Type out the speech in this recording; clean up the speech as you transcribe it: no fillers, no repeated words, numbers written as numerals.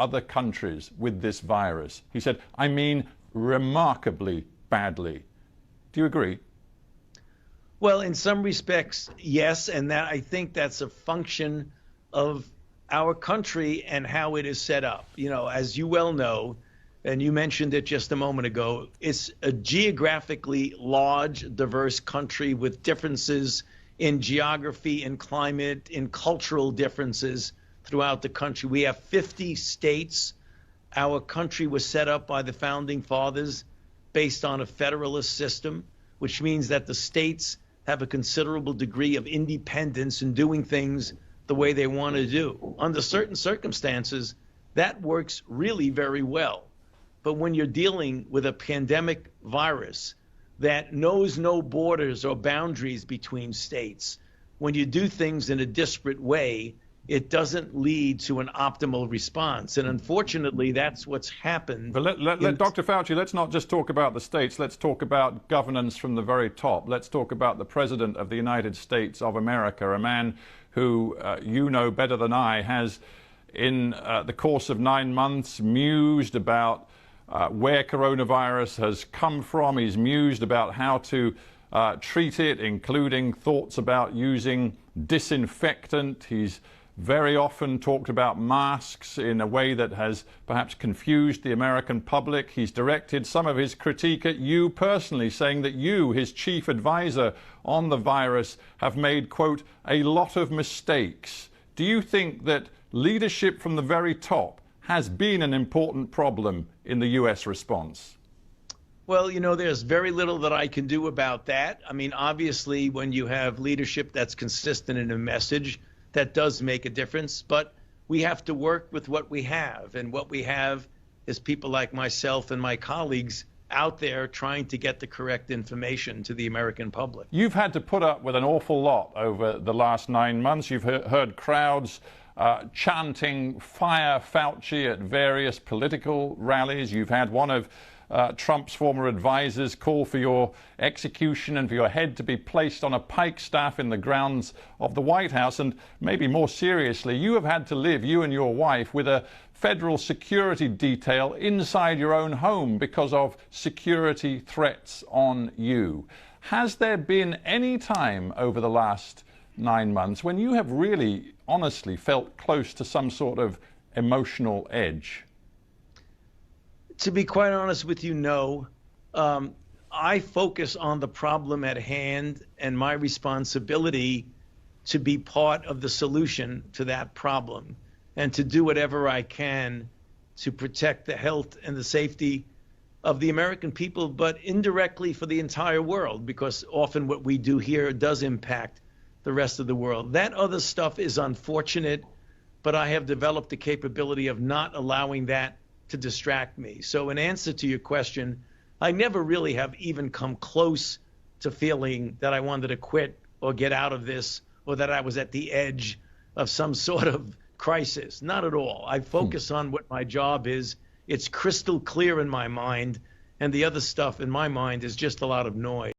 other countries with this virus? He said, I mean, remarkably badly. Do you agree? Well, in some respects, yes, and that I think that's a function of our country and how it is set up. You know, as you well know, and you mentioned it just a moment ago, it's a geographically large, diverse country with differences in geography, in climate, in cultural differences throughout the country. We have 50 states. Our country was set up by the founding fathers based on a federalist system, which means that the states have a considerable degree of independence in doing things the way they want to do. Under certain circumstances, that works really very well. But when you're dealing with a pandemic virus that knows no borders or boundaries between states, when you do things in a disparate way, it doesn't lead to an optimal response. And unfortunately, that's what's happened. But Dr. Fauci, let's not just talk about the states. Let's talk about governance from the very top. Let's talk about the President of the United States of America, a man who you know better than I has, in the course of 9 months, mused about where coronavirus has come from. He's mused about how to treat it, including thoughts about using disinfectant. He's very often talked about masks in a way that has perhaps confused the American public. He's directed some of his critique at you personally, saying that you, his chief advisor on the virus, have made, quote, a lot of mistakes. Do you think that leadership from the very top has been an important problem in the U.S. response? Well, you know, there's very little that I can do about that. I mean, obviously, when you have leadership that's consistent in a message, that does make a difference. But we have to work with what we have. And what we have is people like myself and my colleagues out there trying to get the correct information to the American public. You've had to put up with an awful lot over the last 9 months. You've heard crowds chanting "Fire Fauci" at various political rallies. You've had one of Trump's former advisors call for your execution and for your head to be placed on a pikestaff in the grounds of the White House. And maybe more seriously, you have had to live, you and your wife, with a federal security detail inside your own home because of security threats on you. Has there been any time over the last 9 months when you have really, honestly felt close to some sort of emotional edge? To be quite honest with you, no. I focus on the problem at hand and my responsibility to be part of the solution to that problem and to do whatever I can to protect the health and the safety of the American people, but indirectly for the entire world, because often what we do here does impact the rest of the world. That other stuff is unfortunate, but I have developed the capability of not allowing that to distract me. So in answer to your question, I never really have even come close to feeling that I wanted to quit or get out of this or that I was at the edge of some sort of crisis. Not at all. I focus on what my job is. It's crystal clear in my mind, and the other stuff in my mind is just a lot of noise.